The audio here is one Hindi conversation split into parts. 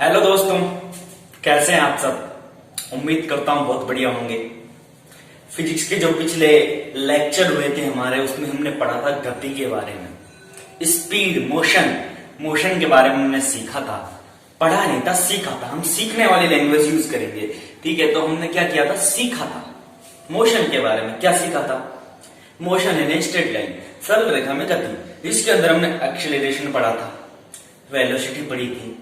हेलो दोस्तों, कैसे हैं आप सब। उम्मीद करता हूं बहुत बढ़िया होंगे। फिजिक्स के जो पिछले लेक्चर हुए थे हमारे, उसमें हमने पढ़ा था गति के बारे में, स्पीड, मोशन के बारे में हमने सीखा था। पढ़ा नहीं था, सीखा था। हम सीखने वाली लैंग्वेज यूज करेंगे, ठीक है। तो हमने क्या किया था, सीखा था मोशन के बारे में। क्या सीखा था? मोशन इन स्ट्रेट लाइन, सरल रेखा में गति, जिसके अंदर हमने एक्सेलरेशन पढ़ा था, वेलोसिटी पढ़ी थी,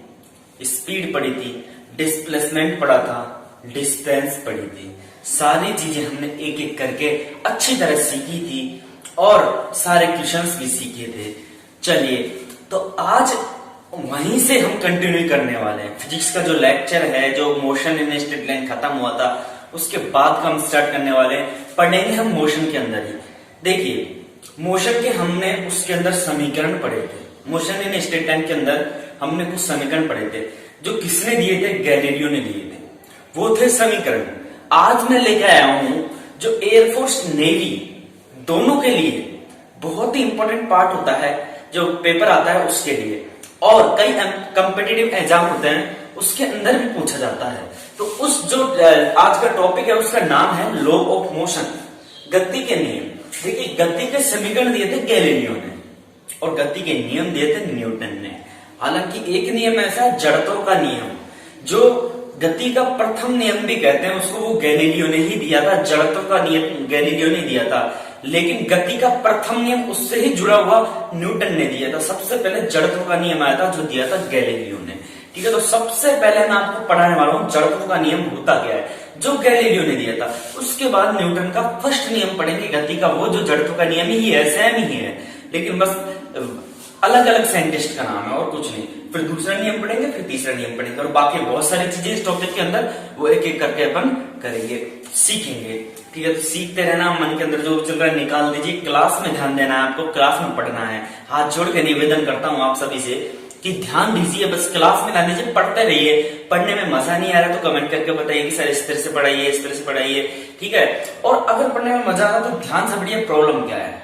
स्पीड पढ़ी थी, डिस्प्लेसमेंट पढ़ा था, डिस्टेंस पढ़ी थी। सारी चीजें हमने एक एक करके अच्छी तरह सीखी थी और सारे क्वेश्चंस भी सीखे थे। चलिए, तो आज वहीं से हम कंटिन्यू करने वाले हैं। फिजिक्स का जो लेक्चर है, जो मोशन इन स्ट्रेट लाइन खत्म हुआ था, उसके बाद का हम स्टार्ट करने वाले हैं। पढ़ेंगे हम मोशन के अंदर ही। देखिए, मोशन के हमने उसके अंदर समीकरण पढ़े थे। मोशन इन स्ट्रेट लाइन के अंदर हमने कुछ समीकरण पढ़े थे, जो किसने दिए थे? गैलीलियो ने दिए थे। वो थे समीकरण। आज मैं लेके आया हूं जो एयरफोर्स, नेवी दोनों के लिए बहुत ही इंपॉर्टेंट पार्ट होता है, जो पेपर आता है उसके लिए, और कई कॉम्पिटिटिव एग्जाम होते हैं उसके अंदर भी पूछा जाता है। तो उस जो आज का टॉपिक है उसका नाम है लॉ ऑफ मोशन, गति के नियम। देखिए, गति के समीकरण दिए थे गैलीलियो ने और गति के नियम दिए थे न्यूटन ने। हालांकि एक नियम ऐसा है, जड़त्व का नियम, जो गति का प्रथम नियम भी कहते हैं, उसको वो गैलीलियो ने ही दिया था। जड़त्व का नियम गैलीलियो ने दिया था, लेकिन गति का प्रथम नियम उससे ही जुड़ा हुआ न्यूटन ने दिया था। सबसे पहले जड़त्व का नियम आया था, जो दिया था गैलीलियो ने, ठीक है। तो सबसे पहले मैं आपको पढ़ाने वाला हूं जड़त्व का नियम होता क्या है, जो गैलीलियो ने दिया था। उसके बाद न्यूटन का फर्स्ट नियम पढ़ेंगे गति का, वो जो जड़त्व का नियम ही है, सेम ही है, लेकिन बस अलग अलग साइंटिस्ट का नाम है और कुछ नहीं। फिर दूसरा नियम पढ़ेंगे, फिर तीसरा नियम पढ़ेंगे, और बाकी बहुत सारी चीजें इस टॉपिक के अंदर वो एक एक करके अपन करेंगे, सीखेंगे, ठीक है। तो सीखते रहना, मन के अंदर जो चल रहा है निकाल दीजिए। क्लास में ध्यान देना है आपको, क्लास में पढ़ना है। हाथ जोड़ के निवेदन करता हूं आप सभी से कि ध्यान दीजिए, बस क्लास में ध्यान दीजिए, पढ़ते रहिए। पढ़ने में मजा नहीं आ रहा तो कमेंट करके बताइए कि सर इस तरह से पढ़ाइए, इस तरह से पढ़ाइए, ठीक है। और अगर पढ़ने में मजा आ रहा तो ध्यान से पढ़िए, प्रॉब्लम क्या है।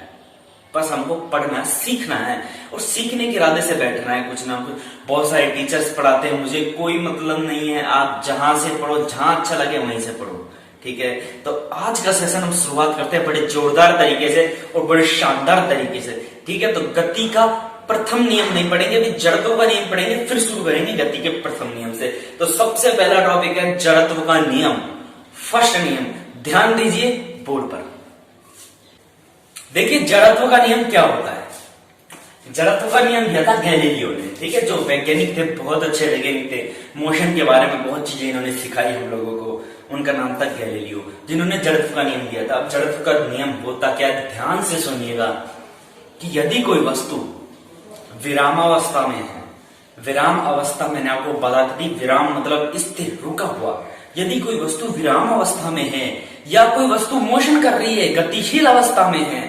बस हमको पढ़ना, सीखना है और सीखने के इरादे से बैठना है, कुछ ना कुछ। बहुत सारे टीचर्स पढ़ाते हैं, मुझे कोई मतलब नहीं है। आप जहां से पढ़ो, जहां अच्छा लगे वहीं से पढ़ो, ठीक है। तो आज का सेशन हम शुरुआत करते हैं बड़े जोरदार तरीके से और बड़े शानदार तरीके से, ठीक है। तो गति का प्रथम नियम नहीं पढ़ेंगे, अभी जड़त्व का नियम पढ़ेंगे, फिर शुरू करेंगे गति के प्रथम नियम से। तो सबसे पहला टॉपिक है जड़त्व का नियम, फर्स्ट नियम। ध्यान दीजिए बोर्ड पर। देखिए, जड़त्व का नियम क्या होता है। जड़त्व का नियम दिया था गैलीलियो ने, ठीक है। जो वैज्ञानिक थे, बहुत अच्छे वैज्ञानिक थे, मोशन के बारे में बहुत चीजें इन्होंने सिखाई हम लोगों को। उनका नाम था गैलीलियो, जिन्होंने जड़त्व का नियम दिया था। अब जड़त्व का नियम होता क्या, ध्यान से सुनिएगा कि यदि कोई वस्तु विरामावस्था में है, विराम अवस्था मैंने आपको बता दी, विराम मतलब स्थिर, रुका हुआ। यदि कोई वस्तु विराम अवस्था में है या कोई वस्तु मोशन कर रही है, गतिशील अवस्था में है,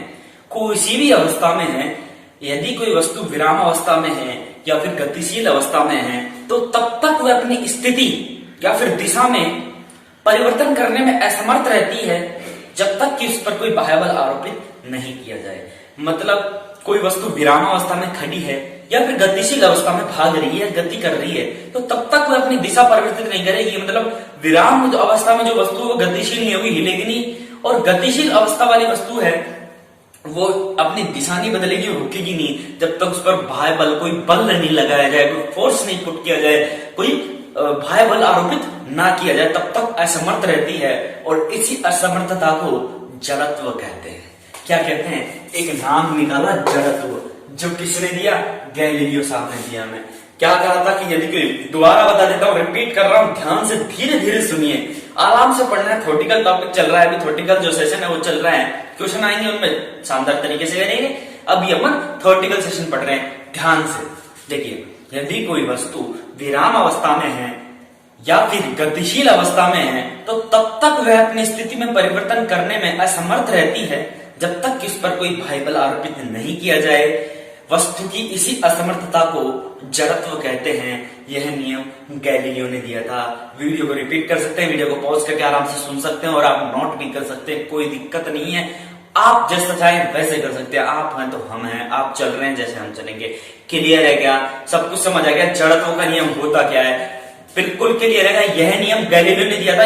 कोई सी भी अवस्था में है, यदि कोई वस्तु विराम अवस्था में है या फिर गतिशील अवस्था में है, तो तब तक वह अपनी स्थिति या फिर दिशा में परिवर्तन करने में असमर्थ रहती है, जब तक कि उस पर कोई बाह्य बल आरोपित नहीं किया जाए। मतलब कोई वस्तु विराम अवस्था में खड़ी है या फिर गतिशील अवस्था में भाग रही है, गति कर रही है, तो तब तक वह अपनी दिशा परिवर्तित नहीं करेगी। मतलब विराम अवस्था में जो वस्तु वो गतिशील नहीं होगी, हिलेगी नहीं, और गतिशील अवस्था वाली वस्तु है वो अपनी दिशा नहीं बदलेगी, रुकेगी नहीं, जब तक उस पर बाह्य बल, कोई बल नहीं लगाया जाए, कोई फोर्स नहीं पुट किया जाए, कोई बाह्य बल आरोपित ना किया जाए, तब तक असमर्थ रहती है। और इसी असमर्थता को जड़त्व कहते हैं। क्या कहते हैं? एक नाम निकाला, जड़त्व, जो किसने दिया? गैलीलियो साहब ने दिया। मैं क्या कहा था कि यदि कोई, दोबारा बता देता हूं, रिपीट कर रहा हूं, ध्यान से धीरे धीरे सुनिए, आराम से पढ़ना है। थ्योरेटिकल टॉपिक चल रहा है, अभी थ्योरेटिकल जो सेशन है वो चल रहा है, क्वेश्चन आएंगे उनमें शानदार तरीके से करेंगे। अभी अपन थ्योरेटिकल सेशन पढ़ रहे हैं, ध्यान से देखिए। यदि कोई वस्तु विराम अवस्था में है या फिर गतिशील अवस्था में है, तो तब तक वह अपनी स्थिति में परिवर्तन करने में असमर्थ रहती है, जब तक कि उस पर कोई बाह्य बल आरोपित नहीं किया जाए। वस्तु की इसी असमर्थता को जड़त्व कहते हैं। यह नियम गैलीलियो ने दिया था। वीडियो को रिपीट कर सकते हैं, वीडियो को पॉज करके आराम से सुन सकते हैं और आप नोट भी कर सकते हैं, कोई दिक्कत नहीं है। आप जैसा चाहें वैसे कर सकते हैं। आप हैं तो हम हैं, आप चल रहे हैं जैसे हम चलेंगे। क्लियर है क्या? सब कुछ समझ आ गया? जड़त्व का नियम होता क्या है? बिल्कुल क्लियर है। यह नियम गैलीलियो ने दिया था।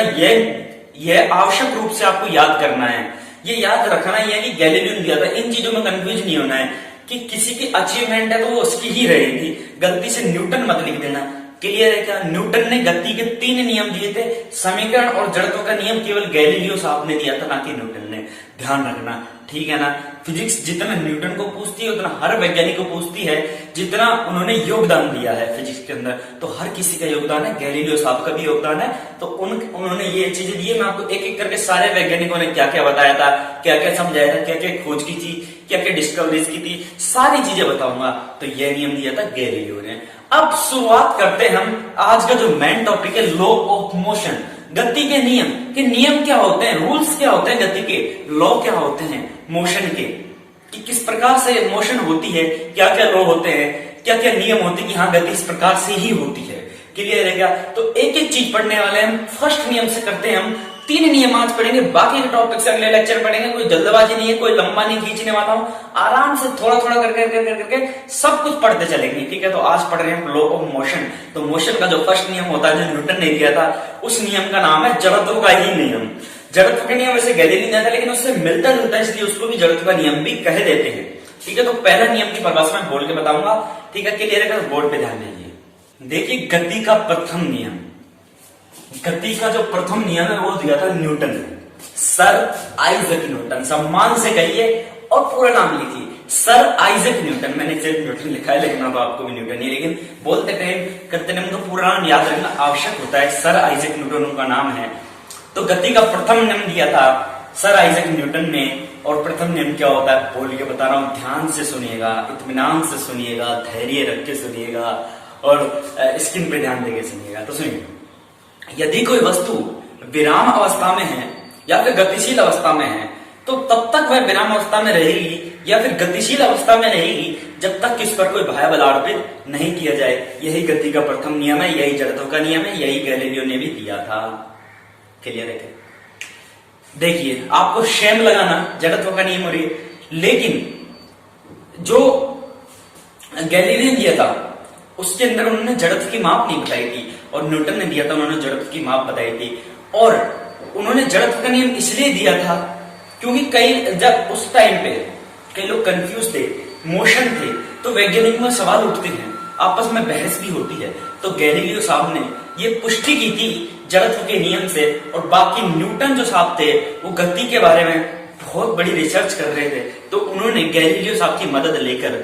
यह आवश्यक रूप से आपको याद करना है, ये याद रखना है कि गैलीलियो ने दिया था। इन चीजों में कंफ्यूज नहीं होना है कि किसी की अचीवमेंट है तो वो उसकी ही रहेगी, गलती से न्यूटन मत लिख देना। क्लियर है क्या? न्यूटन ने गति के 3 नियम दिए थे, समीकरण और जड़त्व का नियम केवल गैलीलियो साहब ने दिया था, ना कि न्यूटन ने। ध्यान रखना, ठीक है ना। फिजिक्स जितना न्यूटन को पूछती है उतना हर वैज्ञानिक को पूछती है, जितना उन्होंने योगदान दिया है फिजिक्स के अंदर, तो हर किसी का योगदान है, गैलीलियो साहब का भी योगदान है। तो उन्होंने ये चीजें दी है। मैं आपको एक एक करके सारे वैज्ञानिकों ने क्या क्या बताया था, क्या क्या समझाया था, क्या क्या खोज की थी, क्या क्या डिस्कवरीज की थी, सारी चीजें बताऊंगा। तो यह नियम दिया था गैलीलियो ने। अब शुरुआत करते हैं हम आज का जो मेन टॉपिक है, लॉ ऑफ मोशन, गति के नियम। कि नियम क्या होते हैं, रूल्स क्या होते हैं गति के, लॉ क्या होते हैं मोशन के, कि किस प्रकार से मोशन होती है, क्या क्या लॉ होते हैं, क्या क्या नियम होते हैं कि हाँ गति इस प्रकार से ही होती है। क्लियर है क्या? तो एक एक चीज पढ़ने वाले हैं हम। फर्स्ट नियम से करते हैं हम। 3 नियम आज पढ़ेंगे, बाकी के टॉपिक से अगले लेक्चर पढ़ेंगे। कोई जल्दबाजी नहीं है, कोई लंबा नहीं खींचने वाला हूं, आराम से थोड़ा थोड़ा करके सब कुछ पढ़ते चलेंगे। ठीक है, तो आज पढ़ रहे हैं लॉ ऑफ मोशन। तो मोशन का जो फर्स्ट नियम होता है, जो न्यूटन ने दिया था, उस नियम का नाम है जड़त्व का ही नियम। जड़त्व का नियम वैसे गैलीलियो ने दिया था, लेकिन उससे मिलता जुलता है, इसलिए उसको भी जड़त्व का नियम भी कह देते हैं। ठीक है, तो पहला नियम की परिभाषा मैं बोल के बताऊंगा। ठीक है, क्लियर है? बोर्ड पे ध्यान दीजिए। देखिए, गति का प्रथम नियम, गति का जो प्रथम नियम है वो दिया था न्यूटन ने, सर आइजक न्यूटन। सम्मान से कहिए और पूरा नाम लिखिए, सर आइजक न्यूटन। मैंने सिर्फ न्यूटन लिखा है, लेकिन अब आपको भी न्यूटन ही, लेकिन बोलते टाइम करते टाइम तो पूरा नाम याद रखना आवश्यक होता है। सर आइजक न्यूटन उनका नाम है। तो गति का प्रथम नियम दिया था सर आइजक न्यूटन ने। और प्रथम नियम क्या होता है बोल के बता रहा हूं, ध्यान से सुनिएगा, इत्मीनान से सुनिएगा, धैर्य रख के सुनिएगा और स्क्रीन पे ध्यान देके सुनिएगा। तो सुनिए, यदि कोई वस्तु विराम अवस्था में है या फिर गतिशील अवस्था में है, तो तब तक वह विराम अवस्था में रहेगी या फिर गतिशील अवस्था में रहेगी जब तक इस पर कोई बाह्य बल अर्पित नहीं किया जाए। यही गति का प्रथम नियम है, यही जड़त्व का नियम है, यही गैलीलियो ने भी दिया था। क्लियर है? देखिए, आपको शेम लगाना जड़त्व का नियम हो रही है, लेकिन जो गैलीलियो ने दिया था उसके अंदर उन्होंने जड़त्व की माप नहीं बताई थी, और न्यूटन ने दिया था, उन्होंने जड़त्व की माप बताई थी। और उन्होंने जड़त्व का नियम इसलिए दिया था क्योंकि जब उस टाइम पे कई लोग कंफ्यूज थे, मोशन थे, तो वैज्ञानिक में सवाल उठते हैं, आपस में बहस भी होती है। तो गैलीलियो साहब ने ये पुष्टि की थी जड़त्व के नियम से। और बाकी न्यूटन जो साहब थे वो गति के बारे में बहुत बड़ी रिसर्च कर रहे थे, तो उन्होंने गैलीलियो साहब की मदद लेकर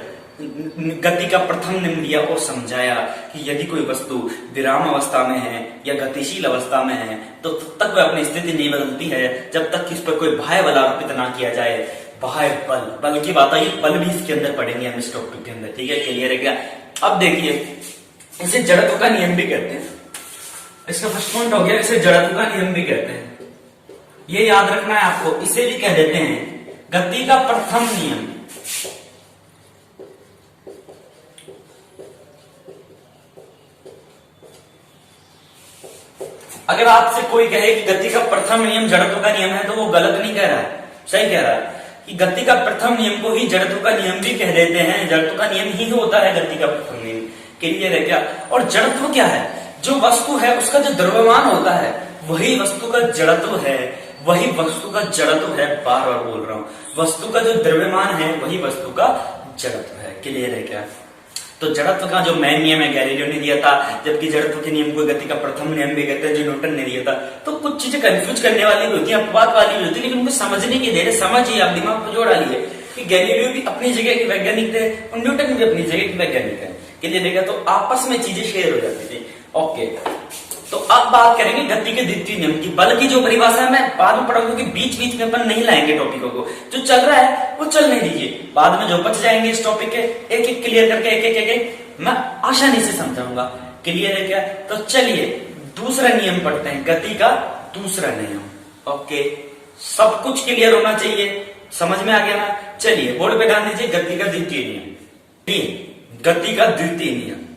गति का प्रथम नियम दिया और समझाया कि यदि कोई वस्तु विराम अवस्था में है या गतिशील अवस्था में है, तो तब तक वह अपनी स्थिति नहीं बदलती है जब तक कि इस पर कोई बाह्य बल अर्पित ना किया जाए। बाह्य बल की बात आई, बल भी इसके अंदर पढ़ेंगे हम इस टॉपिक के अंदर। ठीक है, क्लियर है क्या? अब देखिए, इसे जड़त्व का नियम भी कहते हैं। इसका फर्स्ट पॉइंट हो गया, इसे जड़त्व का नियम भी कहते हैं। ये याद रखना है आपको, इसे भी कह देते हैं गति का प्रथम नियम। अगर आपसे कोई कहे कि गति का प्रथम नियम जड़त्व का नियम है, तो वो गलत नहीं कह रहा है, सही कह रहा है कि गति का प्रथम नियम को ही जड़त्व का नियम भी कह देते हैं। जड़त्व का नियम ही होता है गति का प्रथम नियम। क्लियर है क्या? और जड़त्व क्या है? जो वस्तु है उसका जो द्रव्यमान होता है वही वस्तु का जड़त्व है, वही वस्तु का जड़त्व है। बार बार बोल रहा हूं, वस्तु का जो द्रव्यमान है वही वस्तु का जड़त्व है। क्लियर है क्या? तो जड़त्व का जो मेन नियम है गैलीलियो ने दिया था, जबकि जड़त्व के नियम को गति का प्रथम नियम भी कहते हैं, जो न्यूटन ने दिया था। तो कुछ चीजें कंफ्यूज करने वाली भी होती है, अपवाद वाली भी होती है, लेकिन उनको समझने की देर समझिए, आप दिमाग को जोड़ डालिए कि गैलीलियो भी अपनी जगह के वैज्ञानिक थे और न्यूटन भी अपनी जगह के वैज्ञानिक है। क्लियर है? तो आपस में चीजें शेयर हो जाती थी। ओके, तो अब बात करेंगे गति के द्वितीय नियम की। बल की जो परिभाषा है मैं बाद में पढ़ूंगा, क्योंकि बीच बीच में अपन नहीं लाएंगे टॉपिकों को। जो चल रहा है वो चलने दीजिए, बाद में जो बच जाएंगे इस टॉपिक के एक एक क्लियर करके एक मैं आसानी से समझाऊंगा। क्लियर है क्या? तो चलिए दूसरा नियम पढ़ते हैं, गति का दूसरा नियम। ओके, सब कुछ क्लियर होना चाहिए, समझ में आ गया ना? चलिए बोर्ड पे ध्यान दीजिए, गति का द्वितीय नियम। गति का द्वितीय नियम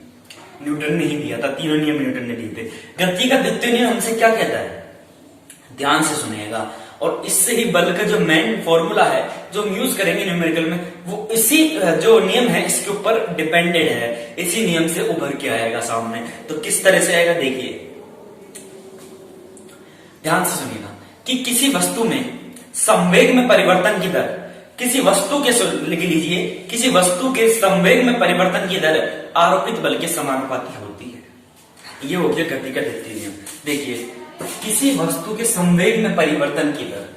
न्यूटन ने ही दिया था, तीनों नियम न्यूटन ने दिए थे। गति का द्वितीय नियम हमसे क्या कहता है? ध्यान से सुनिएगा, और इससे ही बल का जो मेन फॉर्मूला है जो हम यूज करेंगे न्यूमेरिकल में, वो इसी जो नियम है इसके ऊपर डिपेंडेड है। इसी नियम से उभर के आएगा सामने। तो किस तरह से आएगा देखिए, ध्यान से सुनिएगा कि किसी वस्तु में संवेग में परिवर्तन की दर, किसी वस्तु के लिख लीजिए, किसी वस्तु के संवेग में परिवर्तन की दर आरोपित बल के समानुपाती होती है। ये हो गया गति का द्वितीय नियम। देखिए, किसी वस्तु के संवेग में परिवर्तन की दर,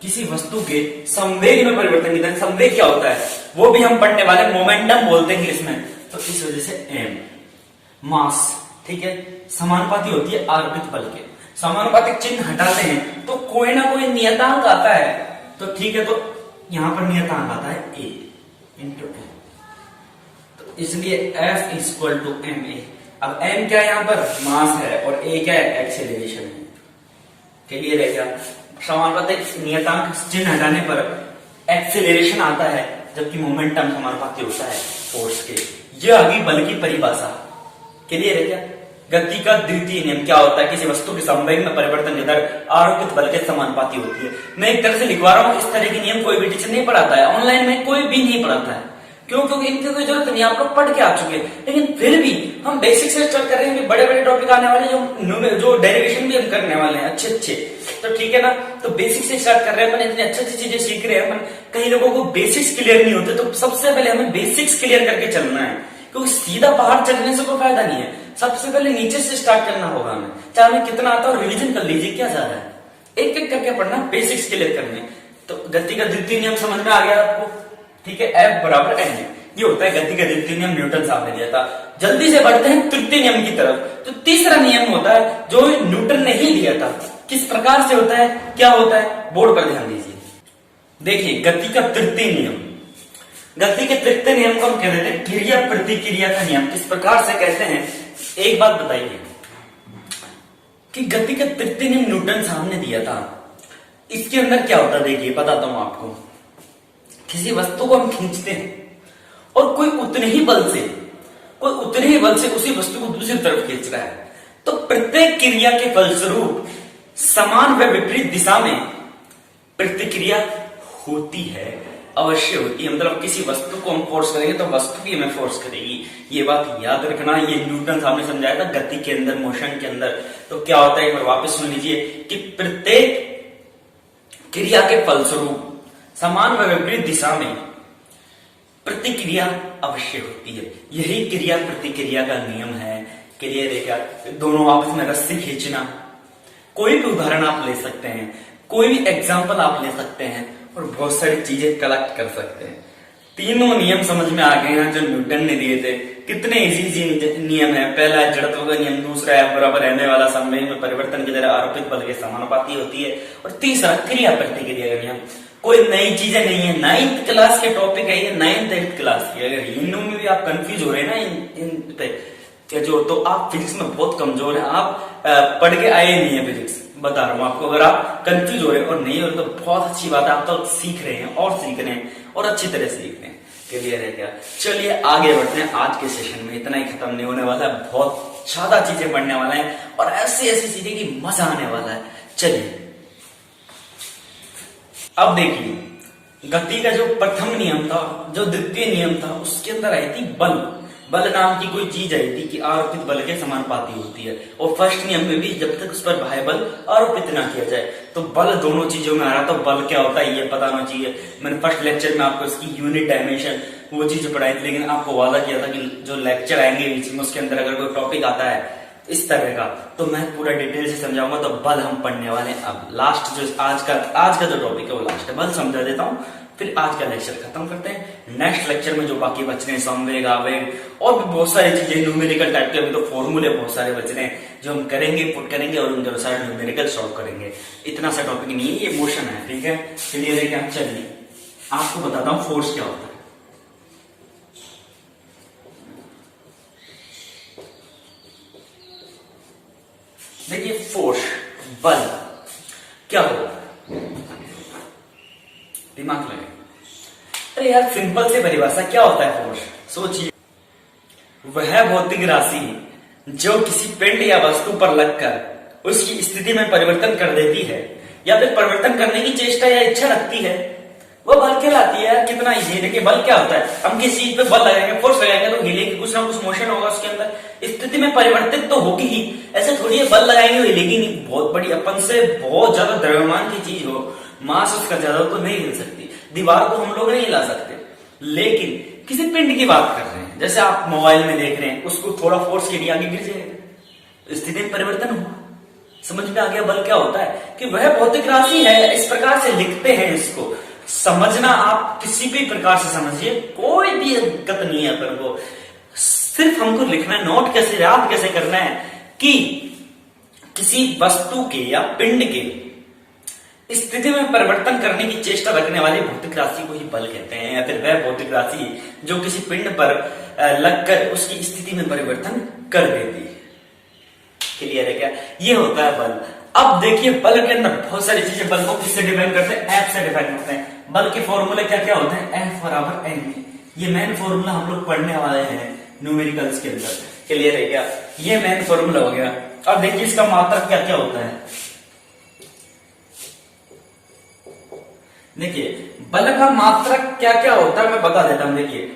किसी वस्तु के संवेग में परिवर्तन की दर, संवेग क्या होता है वो भी हम पढ़ने वाले, मोमेंटम बोलते हैं इंग्लिश में, तो इस वजह से एम मास, ठीक है, समानुपाती होती है आरोपित बल के। समानुपातिक चिन्ह हटाते हैं तो कोई ना कोई नियतांक आता है, तो ठीक है, तो यहां पर नियतांक आता है ए इंटू एम, तो इसलिए F equal to M A. अब एम क्या है, यहां पर मास है, और ए क्या है, एक्सेलरेशन है। क्लियर है क्या? समानुपातिक नियतांक चिन्ह हटाने पर एक्सेलरेशन आता है, जबकि मोमेंटम समानुपाती होता है फोर्स के। यह अभी बल की परिभाषा। क्लियर है क्या? गति का द्वितीय नियम क्या होता है, किसी वस्तु के संवेग में परिवर्तन की दर आरोपित बल के समानुपाती होती है। मैं एक तरह से लिखवा रहा हूं, इस तरह के नियम कोई भी टीचर नहीं पढ़ाता है, ऑनलाइन में कोई भी नहीं पढ़ाता है। क्यों? क्योंकि इनकी कोई जरूरत नहीं, आप लोग पढ़ के आ चुके हैं। लेकिन फिर भी हम बेसिक से स्टार्ट कर रहे हैं, बड़े बड़े टॉपिक आने वाले, जो डेरिवेशन भी हम करने वाले हैं अच्छे अच्छे, तो ठीक है ना। तो बेसिक से स्टार्ट कर रहे हैं, अपन इतनी अच्छी अच्छी चीजें सीख रहे हैं। कई लोगों को बेसिक्स क्लियर नहीं होते, तो सबसे पहले हमें बेसिक्स क्लियर करके चलना है, क्योंकि सीधा पहाड़ चढ़ने से कोई फायदा नहीं है। सबसे पहले नीचे से स्टार्ट करना होगा हमें, चाहे हमें कितना आता है, रिवीजन कर लीजिए, क्या जा रहा है, एक एक करके पढ़ना, बेसिक्स क्लियर करने। तो गति का द्वितीय नियम समझ में आ गया आपको, ठीक है, F बराबर n, ये होता है गति का द्वितीय नियम, न्यूटन साहब ने दिया था। जल्दी से बढ़ते हैं तृतीय नियम की तरफ। तो तीसरा नियम होता है जो न्यूटन ने ही दिया था। किस प्रकार से होता है, क्या होता है, बोर्ड पर ध्यान दीजिए। देखिए, गति का तृतीय नियम, गति के तृतीय नियम को हम कह देते हैं क्रिया प्रतिक्रिया का नियम। किस प्रकार से कहते हैं, एक बात बताइए कि गति का तृतीय नियम न्यूटन साहब ने दिया था। इसके अंदर क्या होता है, देखिए बताता हूं आपको। किसी वस्तु को हम खींचते हैं और कोई उतने ही बल से उसी वस्तु को दूसरी तरफ खींच रहा है, तो प्रत्येक क्रिया के फलस्वरूप समान व विपरीत दिशा में प्रतिक्रिया होती है, अवश्य होती है। मतलब किसी वस्तु को हम फोर्स करेंगे तो वस्तु भी हमें फोर्स करेगी। ये बात याद रखना, ये न्यूटन साहब ने समझाया था गति के अंदर, मोशन के अंदर। तो क्या होता है, एक बार वापस सुन लीजिए कि प्रत्येक क्रिया के फलस्वरूप समान व विपरीत दिशा में प्रतिक्रिया अवश्य होती है। यही क्रिया प्रतिक्रिया का नियम है। क्लियर है क्या? दोनों आपस में रस्सी खींचना, कोई भी उदाहरण आप ले सकते हैं, कोई भी एग्जाम्पल आप ले सकते हैं, और बहुत सारी चीजें कलेक्ट कर सकते हैं। तीनों नियम समझ में आ गए हैं जो न्यूटन ने दिए थे। कितने इजी नियम है। पहला है जड़त्व का नियम, दूसरा है बराबर रहने वाला संवेग में परिवर्तन की दर आरोपित बल के समानुपाती होती है, और तीसरा क्रिया प्रतिक्रिया का नियम। कोई नई चीजें नहीं है, 9th क्लास के टॉपिक है ये, 9th 8th क्लास की। अगर इनों में भी आप कंफ्यूज हो रहे हैं ना इन पे जो, तो आप फिजिक्स में बहुत कमजोर हैं, आप पढ़ के आए नहीं है फिजिक्स, बता रहा हूं आपको। अगर आप कंफ्यूज हो रहे हैं और नहीं हो रहे तो बहुत अच्छी बात है, आप तो सीख रहे हैं और सीख रहे हैं और अच्छी तरह सीख रहे हैं। क्लियर है क्या? चलिए आगे बढ़ते हैं। आज के सेशन में इतना ही खत्म नहीं होने वाला है, बहुत ज्यादा चीजें पढ़ने वाला है और ऐसी ऐसी चीजें की मजा आने वाला है। चलिए अब देखिए, गति का जो प्रथम नियम था, जो द्वितीय नियम था, उसके अंदर आई थी बल। बल नाम की कोई चीज आई थी कि आरोपित बल के समानुपाती होती है। और फर्स्ट नियम में भी जब तक उस पर बाह्य बल आरोपित ना किया जाए, तो बल दोनों चीजों में आ रहा। तो बल क्या होता है ये पता होना चाहिए। मैंने फर्स्ट लेक्चर में आपको इसकी यूनिट डायमेंशन वो चीज पढ़ाई थी, लेकिन आपको वादा किया था कि जो लेक्चर आएंगे बीच में उसके अंदर अगर कोई टॉपिक आता है इस तरह का, तो मैं पूरा डिटेल से समझाऊंगा। तो बल हम पढ़ने वाले हैं। अब लास्ट जो आज का जो टॉपिक है वो लास्ट है, बल समझा देता हूं, फिर आज का लेक्चर खत्म करते हैं। नेक्स्ट लेक्चर में जो बाकी बच रहे हैं, संवेग, आवेग और भी बहुत सारी चीजें न्यूमेरिकल टाइप के, अभी तो फॉर्मूले बहुत सारे बच रहे हैं जो हम करेंगे, पुट करेंगे और उनके अनुसार न्यूमेरिकल सॉल्व करेंगे। इतना सा टॉपिक नहीं है, ये मोशन है, ठीक है। क्लियर है क्या? चलिए आपको बताता हूं फोर्स क्या होता है। देखिए फोर्स, बल क्या होता है, दिमाग लगे। अरे यार सिंपल से परिभाषा, क्या होता है फोर्स? सोचिए, वह भौतिक राशि जो किसी पिंड या वस्तु पर लगकर उसकी स्थिति में परिवर्तन कर देती है या फिर परिवर्तन करने की चेष्टा या इच्छा रखती है, वो बल कहलाती है यार। कितना इजी है। देखिए बल क्या होता है, हम किसी चीज पे बल लगाएंगे, फोर्स लगाएंगे तो हिलेगी, कुछ ना कुछ मोशन होगा उसके अंदर, स्थिति में परिवर्तित तो होगी ही। ऐसे थोड़ी है बल लगाएंगे हिलेगी नहीं। बहुत बड़ी अपन से बहुत ज्यादा द्रव्यमान की चीज हो, मास उसका ज्यादा तो नहीं हिल सकती। दीवार को हम लोग नहीं हिला सकते, लेकिन किसी पिंड की बात कर रहे हैं, जैसे आप मोबाइल में देख रहे हैं, उसको थोड़ा फोर्स के लिए आगे गिर जाएगा, स्थिति में परिवर्तन हुआ। समझ में आ गया बल क्या होता है, कि वह भौतिक राशि है। इस प्रकार से लिखते हैं इसको। समझना आप किसी भी प्रकार से समझिए, कोई भी दिक्कत नहीं है अपन को। सिर्फ हमको लिखना है, नोट कैसे, याद कैसे करना है कि किसी वस्तु के या पिंड के स्थिति में परिवर्तन करने की चेष्टा रखने वाली भौतिक राशि को ही बल कहते हैं, या फिर वह भौतिक राशि जो किसी पिंड पर लगकर उसकी स्थिति में परिवर्तन कर देती है। क्लियर है क्या? ये होता है बल। अब देखिए बल के अंदर बहुत सारी चीजें, बल को किससे डिफाइन करते हैं? एफ से डिफाइन करते हैं। बल के फॉर्मूले क्या क्या होते हैं? एफ बराबर एम। ये मेन फॉर्मूला हम लोग पढ़ने वाले हैं न्यूमेरिकल्स के अंदर। क्लियर है क्या? ये मेन फॉर्मूला हो गया। अब देखिए इसका मात्रक क्या क्या होता है। देखिए बल का मात्रक क्या क्या होता है मैं बता देता हूं। देखिए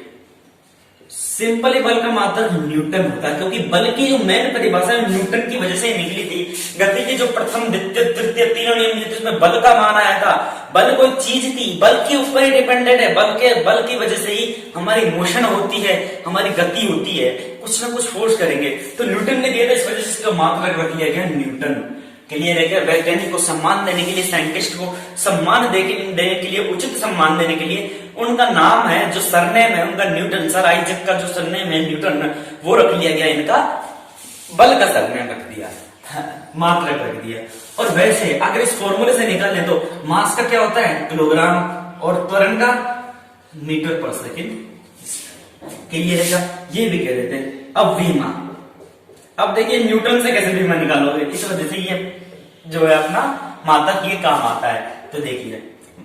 सिंपली बल का मात्रक न्यूटन होता है, क्योंकि बल की जो मेन परिभाषा न्यूटन की वजह से निकली थी। गति के जो प्रथम द्वितीय तृतीय तीनों नियम थे उसमें बल का मान आया था। बल कोई चीज थी, बल के ऊपर ही डिपेंडेंट है। बल की वजह से ही हमारी मोशन होती है, हमारी गति होती है, कुछ ना कुछ फोर्स करेंगे। तो न्यूटन ने दिया था, इस वजह से इसका मात्रक रख लिया गया न्यूटन। क्लियर है क्या? वैज्ञानिक को सम्मान देने के लिए, साइंटिस्ट को सम्मान देने के लिए, उचित सम्मान देने के लिए उनका नाम है, जो सरनेम है उनका न्यूटन, सर आइजैक का जो सरनेम है न्यूटन, वो रख लिया गया। इनका बल का सरनेम रख दिया, मात्रक रख दिया। और वैसे अगर इस फॉर्मूले से निकालें तो मास का क्या होता है? किलोग्राम, और त्वरण का मीटर पर सेकेंड। क्लियर है क्या? ये भी कह देते हैं। अब वीमा, अब देखिए न्यूटन से कैसे वीमा निकालोगे? इस वजह से ये जो है अपना मात्रक ये काम आता है। तो देखिए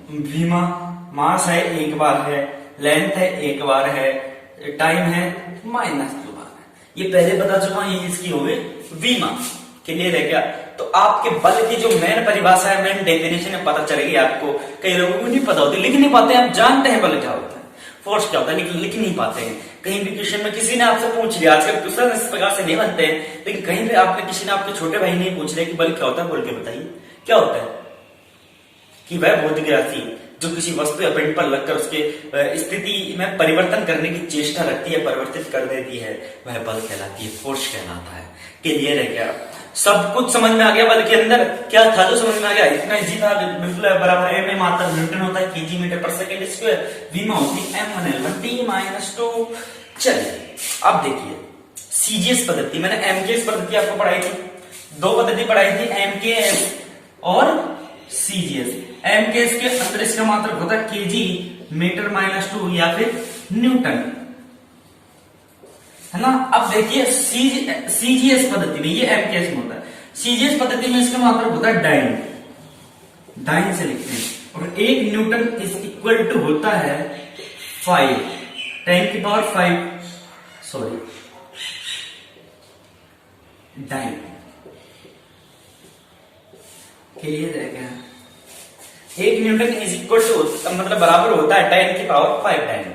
वीमा मास है, एक बार है, लेंथ है, एक बार है, टाइम है, माइनस 2 बार है। ये पहले बता चुका हूं, ये इसकी हो गई वीमा। क्लियर है क्या? तो आपके बल की जो मेन परिभाषा है, मेन डेफिनेशन है, पता चलेगी आपको। कई लोगों को नहीं पता होती, लिख नहीं पाते। आप जानते हैं बल क्या होता है, फोर्स क्या होता है, लेकिन लिख नहीं पाते हैं। कहीं भी क्वेश्चन में किसी ने आपसे पूछ लिया, आजकल क्वेश्चन इस प्रकार से नहीं बनते हैं, लेकिन कहीं भी आपने किसी ने आपके छोटे भाई ने पूछ लिया कि बल क्या होता है, बोल के बताइए क्या होता है? कि वह भौतिक राशि जो किसी वस्तु या पिंड पर लगकर उसके स्थिति में परिवर्तन करने की चेष्टा रखती है, परिवर्तित कर देती है, वह बल कहलाती है, फोर्स कहलाता है। क्लियर है क्या? सब कुछ समझ में आ गया? बल के अंदर क्या था जो समझ में आ गया? इतना इजी था, बिल्कुल बराबर एम में मात्रक न्यूटन होता है, केजी मीटर पर सेकंड स्क्वायर, वीमा होती है m1l1 t-2। चलिए अब देखिए सीजीएस पद्धति, मैंने एमकेएस पद्धति आपको पढ़ाई थी, 2 पद्धति पढ़ाई थी, एमकेएस और सीजीएस। एमकेएस के अंदर इसका मात्रक होता है केजी मीटर -2 या फिर न्यूटन, है ना। अब देखिए सीजीएस पद्धति में, ये एमकेएस में होता है, सीजीएस पद्धति में इसका मात्रक होता है डाइन, डाइन से लिखते हैं। और 1 न्यूटन इज इक्वल टू होता है 5 10⁵ सॉरी डाइन। क्लियर है क्या? 1 न्यूटन इज इक्वल टू मतलब बराबर होता है 10⁵ डाइन।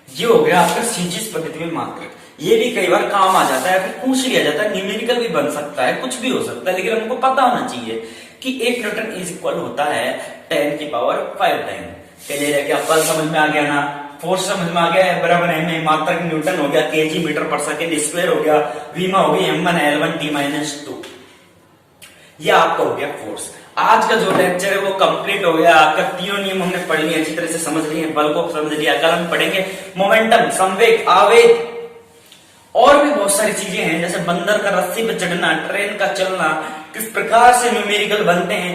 ये हो गया आपका सीजीएस पद्धति में मात्रक। ये भी कई बार काम आ जाता है, फिर पूछ लिया जाता है, न्यूमेरिकल भी बन सकता है, कुछ भी हो सकता है, लेकिन हमको पता होना चाहिए कि 1 न्यूटन इज इक्वल होता है 10⁵ डाइन। क्लियर है क्या? बल समझ में आ गया ना, फोर्स समझ में आ गया है, बराबर है मात्रक न्यूटन हो गया, केजी मीटर पर सेकंड स्क्वायर हो गया, वीमा हो गई m1l1 t-2। ये आपका हो गया फोर्स। आज का जो लेक्चर है वो कंप्लीट हो गया आपका। तीनों नियम हमने पढ़ लिए, अच्छी तरह से समझ लिए, बल को समझ लिया। कल हम पढ़ेंगे मोमेंटम, संवेग, आवेग और भी बहुत सारी चीजें हैं, जैसे बंदर का रस्सी पे चढ़ना, ट्रेन का चलना, किस प्रकार से न्यूमेरिकल बनते हैं,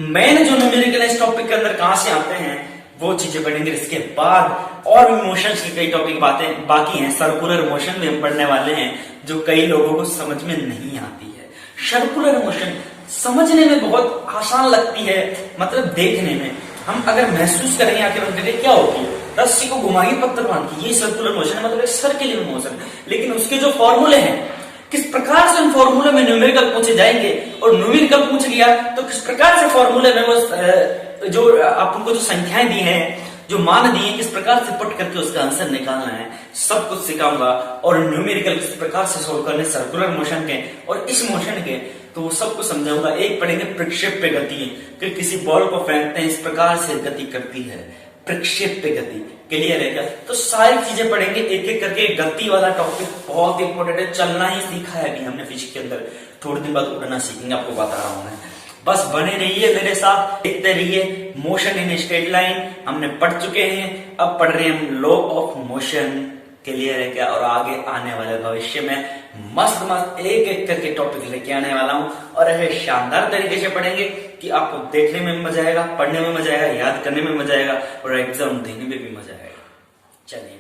मेन जो न्यूमेरिकल इस टॉपिक के अंदर कहां से आते हैं, वो चीजें पढ़ेंगे। इसके बाद और भी मोशंस की कई टॉपिक बातें बाकी हैं। सर्कुलर मोशन भी हम पढ़ने वाले हैं, जो कई लोगों को समझ में नहीं आती है। सर्कुलर मोशन समझने में बहुत आसान लगती है, मतलब देखने में हम अगर महसूस करेंगे आंखें बंद करके क्या होती है, रस्सी को घुमाइए पत्थर बांध के, ये सर्कुलर मोशन है, मतलब एक सर्कुलर मोशन। लेकिन उसके जो फॉर्मूले हैं, किस प्रकार से उन फॉर्मूले में न्यूमेरिकल पूछे जाएंगे, और न्यूमेरिकल पूछ लिया तो किस प्रकार से फॉर्मूले में वो जो आपको जो संख्याएं दी हैं जो मान दिए किस प्रकार से पुट करके उसका आंसर निकालना है, सब कुछ सिखाऊंगा। और न्यूमेरिकल किस प्रकार से सोल्व करने, सर्कुलर मोशन के और इस मोशन के, तो वो सब कुछ समझाऊंगा। एक पढ़ेंगे प्रक्षेप्य गति, कि किसी बॉल को फेंकते हैं इस प्रकार से गति करती है, प्रक्षेप्य गति। क्लियर है क्या? तो सारी चीजें पढ़ेंगे एक एक करके। गति वाला टॉपिक बहुत इंपॉर्टेंट है, चलना ही सीखा है अभी हमने फिजिक्स के अंदर, थोड़े दिन बाद उड़ना सीखेंगे, आपको बता रहा हूं मैं। बस बने रहिए मेरे साथ, देखते रहिए। मोशन इन स्ट्रेट लाइन हमने पढ़ चुके हैं, अब पढ़ रहे हैं हम लॉ ऑफ मोशन। क्लियर है क्या? और आगे आने वाले भविष्य में मस्त मस्त एक एक करके टॉपिक लेके आने वाला हूं, और ऐसे शानदार तरीके से पढ़ेंगे कि आपको देखने में मजा आएगा, पढ़ने में मजा आएगा, याद करने में मजा आएगा, और एग्जाम देने में भी मजा आएगा। चलिए।